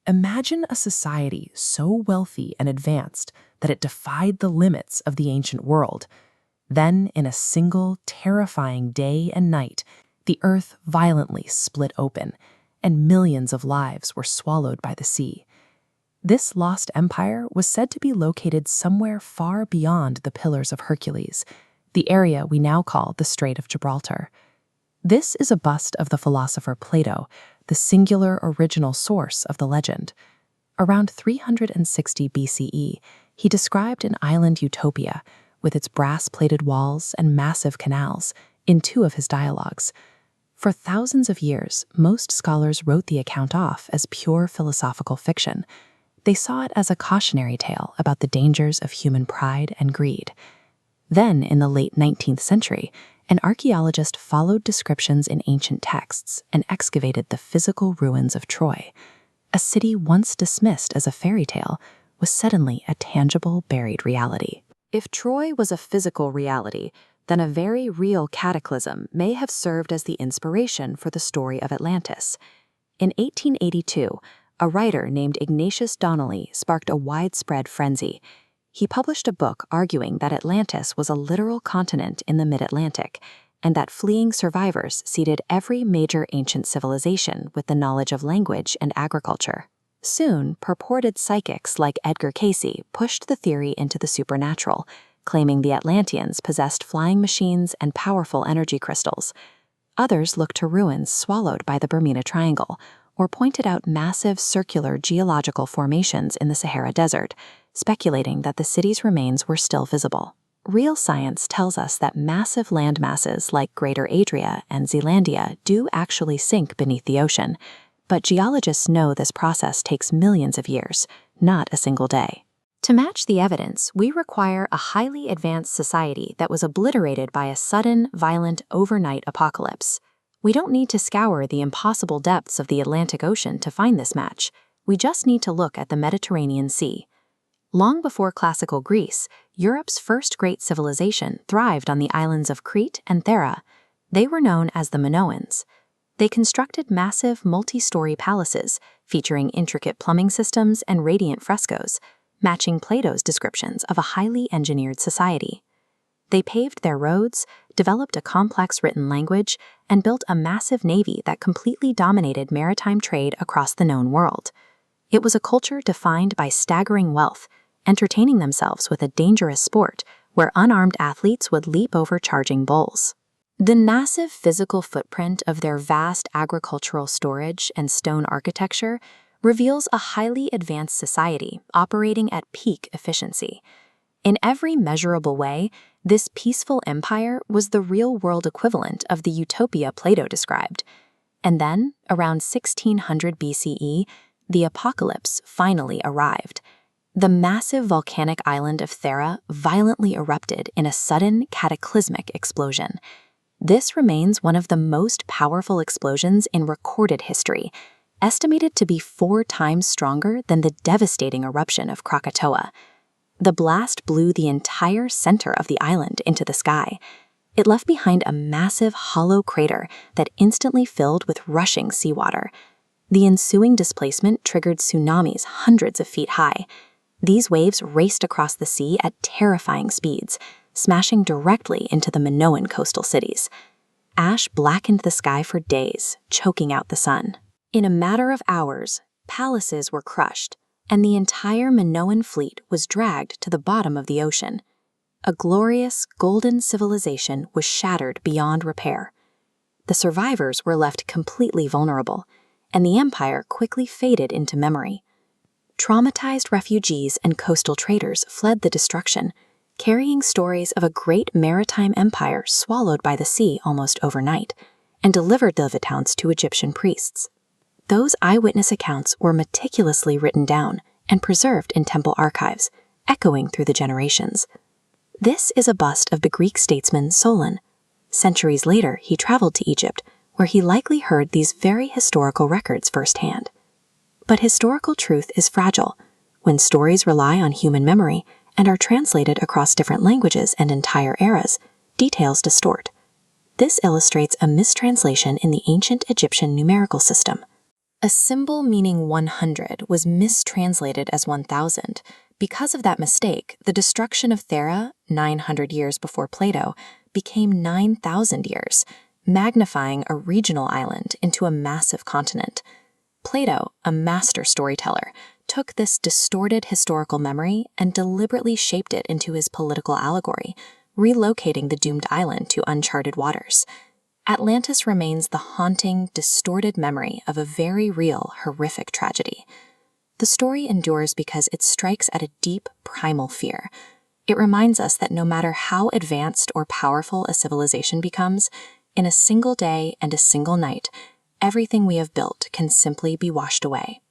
Imagine a society so wealthy and advanced that it defied the limits of the ancient world. Then, in a single, terrifying day and night, the earth violently split open, and millions of lives were swallowed by the sea. This lost empire was said to be located somewhere far beyond the Pillars of Hercules, the area we now call the Strait of Gibraltar. This is a bust of the philosopher Plato, the singular original source of the legend. Around 360 BCE, he described an island utopia with its brass-plated walls and massive canals in two of his dialogues. For thousands of years, most scholars wrote the account off as pure philosophical fiction. They saw it as a cautionary tale about the dangers of human pride and greed. Then, in the late 19th century, an archaeologist followed descriptions in ancient texts and excavated the physical ruins of Troy. A city once dismissed as a fairy tale was suddenly a tangible, buried reality. If Troy was a physical reality, then a very real cataclysm may have served as the inspiration for the story of Atlantis. In 1882, a writer named Ignatius Donnelly sparked a widespread frenzy. He published a book arguing that Atlantis was a literal continent in the mid-Atlantic, and that fleeing survivors seeded every major ancient civilization with the knowledge of language and agriculture. Soon, purported psychics like Edgar Cayce pushed the theory into the supernatural, claiming the Atlanteans possessed flying machines and powerful energy crystals. Others looked to ruins swallowed by the Bermuda Triangle, or pointed out massive circular geological formations in the Sahara Desert, speculating that the city's remains were still visible. Real science tells us that massive land masses like Greater Adria and Zealandia do actually sink beneath the ocean, but geologists know this process takes millions of years, not a single day. To match the evidence, we require a highly advanced society that was obliterated by a sudden, violent, overnight apocalypse. We don't need to scour the impossible depths of the Atlantic Ocean to find this match. We just need to look at the Mediterranean Sea. Long before classical Greece, Europe's first great civilization thrived on the islands of Crete and Thera. They were known as the Minoans. They constructed massive multi-story palaces featuring intricate plumbing systems and radiant frescoes, matching Plato's descriptions of a highly engineered society. They paved their roads, developed a complex written language, and built a massive navy that completely dominated maritime trade across the known world. It was a culture defined by staggering wealth, entertaining themselves with a dangerous sport where unarmed athletes would leap over charging bulls. The massive physical footprint of their vast agricultural storage and stone architecture reveals a highly advanced society operating at peak efficiency. In every measurable way, this peaceful empire was the real-world equivalent of the utopia Plato described. And then, around 1600 BCE, the apocalypse finally arrived. The massive volcanic island of Thera violently erupted in a sudden, cataclysmic explosion. This remains one of the most powerful explosions in recorded history, estimated to be 4 times stronger than the devastating eruption of Krakatoa. The blast blew the entire center of the island into the sky. It left behind a massive hollow crater that instantly filled with rushing seawater. The ensuing displacement triggered tsunamis hundreds of feet high. These waves raced across the sea at terrifying speeds, smashing directly into the Minoan coastal cities. Ash blackened the sky for days, choking out the sun. In a matter of hours, palaces were crushed, and the entire Minoan fleet was dragged to the bottom of the ocean. A glorious, golden civilization was shattered beyond repair. The survivors were left completely vulnerable, and the empire quickly faded into memory. Traumatized refugees and coastal traders fled the destruction, carrying stories of a great maritime empire swallowed by the sea almost overnight, and delivered the accounts to Egyptian priests. Those eyewitness accounts were meticulously written down and preserved in temple archives, echoing through the generations. This is a bust of the Greek statesman Solon. Centuries later, he traveled to Egypt, where he likely heard these very historical records firsthand. But historical truth is fragile. When stories rely on human memory and are translated across different languages and entire eras, details distort. This illustrates a mistranslation in the ancient Egyptian numerical system. A symbol meaning 100 was mistranslated as 1000. Because of that mistake, the destruction of Thera, 900 years before Plato, became 9,000 years, magnifying a regional island into a massive continent. Plato, a master storyteller, took this distorted historical memory and deliberately shaped it into his political allegory, relocating the doomed island to uncharted waters. Atlantis remains the haunting, distorted memory of a very real, horrific tragedy. The story endures because it strikes at a deep, primal fear. It reminds us that no matter how advanced or powerful a civilization becomes, in a single day and a single night, everything we have built can simply be washed away.